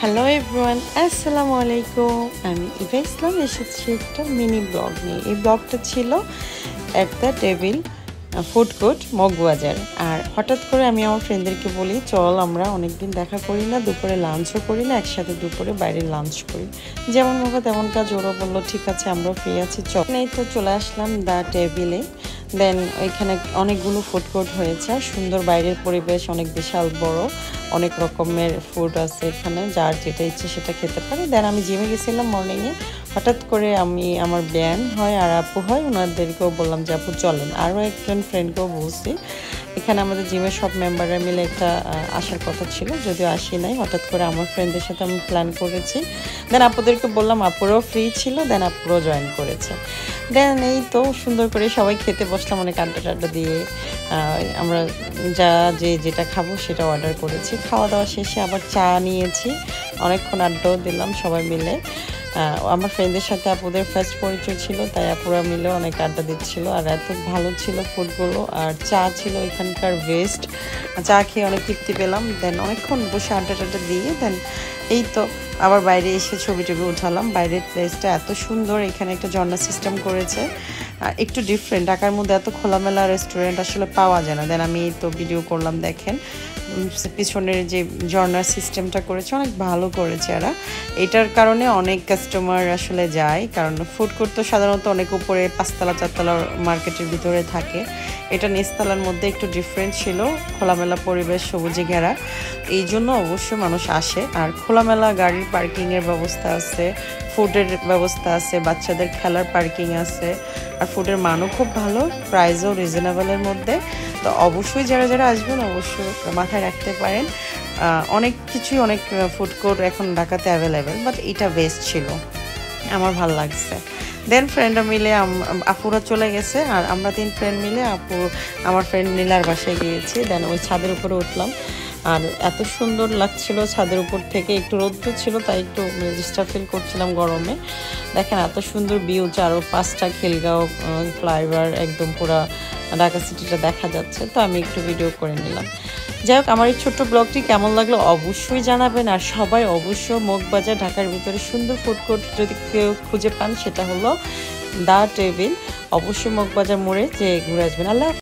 Hello everyone, আসসালামু আলাইকুম। আমি ইভা ইসলাম এসেছি একটা মিনি ব্লগ নিয়ে। এই ব্লগটা ছিল at the table food court Moghbazar. আর হঠাৎ করে আমি আমার ফ্রেন্ডদেরকে বলি, চল আমরা অনেকদিন দেখা করি না, দুপুরে লাঞ্চও করি না, একসাথে দুপুরে বাইরে লাঞ্চ করি। যেমন ভাবো তেমন কাজ, ওরা বললো ঠিক আছে আমরাও ফ্রি আছি, চল। এই তো চলে আসলাম দ্য টেবিলে। দেন ওইখানে অনেকগুলো ফুড কোর্ট হয়েছে, সুন্দর বাইরের পরিবেশ, অনেক বিশাল বড়, অনেক রকমের ফুড আছে এখানে, যার যেটা ইচ্ছে সেটা খেতে পারে। দেন আমি জিমে গেছিলাম মর্নিংয়ে, হঠাৎ করে আমি আমার ব্যায়াম হয় আর আপু হয়, ওনাদেরকেও বললাম যে আপু চলেন। আরও একজন ফ্রেন্ডকেও বলছি। এখানে আমাদের জিমের সব মেম্বাররা মিলে একটা আসার কথা ছিল, যদিও আসি নাই, হঠাৎ করে আমার ফ্রেন্ডদের সাথে আমি প্ল্যান করেছি। দেন আপুদেরকে বললাম, আপুরাও ফ্রি ছিল, দেন আপুরাও জয়েন করেছে। দেন এই তো সুন্দর করে সবাই খেতে বসলাম, অনেক আড্ডা টাড্ডা দিয়ে। আমরা যে যেটা খাবো সেটা অর্ডার করেছি। খাওয়া দাওয়া শেষে আবার চা নিয়েছি, অনেকক্ষণ আড্ডাও দিলাম সবাই মিলে। আমার ফ্রেন্ডদের সাথে আপুদের ফার্স্ট পরিচয় ছিল, তাই আপুরা মিলে অনেক আড্ডা দিচ্ছিল। আর এত ভালো ছিল ফুডগুলো, আর চা ছিল এখানকার বেস্ট। চা খেয়ে অনেক তৃপ্তি পেলাম। দেন অনেকক্ষণ বসে আড্ডা টাড্ডা দিয়ে দেন এই তো আবার বাইরে এসে ছবি টবি উঠালাম। বাইরের প্লেসটা এত সুন্দর, এখানে একটা ঝর্ণা সিস্টেম করেছে, একটু ডিফারেন্ট। ঢাকার মধ্যে এত খোলামেলা রেস্টুরেন্ট আসলে পাওয়া যায় না। দেন আমি তো ভিডিও করলাম, দেখেন পিছনের যে ঝর্ণার সিস্টেমটা করেছে অনেক ভালো করেছে এরা। এটার কারণে অনেক কাস্টমার আসলে যায়, কারণ ফুড কোর্ট তো সাধারণত অনেক উপরে 5তলা 4তলা মার্কেটের ভিতরে থাকে। এটা নিচতলার মধ্যে একটু ডিফারেন্ট ছিল, খোলামেলা পরিবেশ, সবুজে ঘেরা, এই জন্য অবশ্যই মানুষ আসে। আর খোলামেলা গাড়ির পার্কিংয়ের ব্যবস্থা আছে, ফুডের ব্যবস্থা আছে, বাচ্চাদের খেলার পার্কিং আছে। আর ফুডের মানও খুব ভালো, প্রাইসও রিজনেবলের মধ্যে। তো অবশ্যই যারা যারা আসবেন অবশ্যই মাথায় রাখতে পারেন, অনেক কিছুই, অনেক ফুড কোর্ট এখন ঢাকাতে অ্যাভেলেবেল, বাট এটা বেস্ট ছিল, আমার ভালো লাগছে। দেন ফ্রেন্ডরা মিলে আপুরা চলে গেছে, আর আমরা 3 ফ্রেন্ড মিলে আমার ফ্রেন্ড নীলার বাসায় গিয়েছি। দেন ওই ছাদের উপরে উঠলাম, আর এত সুন্দর লাগছিল ছাদের উপর থেকে। একটু রৌদ্র ছিল, তাই একটু ডিস্টার্ব ফিল করছিলাম গরমে। দেখেন এত সুন্দর ভিউ, চারো 5টা খিলগাঁও ফ্লাইওভার, একদম পুরা ঢাকা সিটিটা দেখা যাচ্ছে। তো আমি একটু ভিডিও করে নিলাম। যাই হোক, আমার এই ছোট্ট ব্লগটি কেমন লাগলো অবশ্যই জানাবেন। আর সবাই অবশ্যই মগবাজার, ঢাকার ভিতরে সুন্দর ফুড কোর্ট যদি কেউ খুঁজে পান, সেটা হলো দ্য টেবিল। অবশ্যই মগবাজার মোড়ে যে ঘুরে আসবেন। আল্লাহ।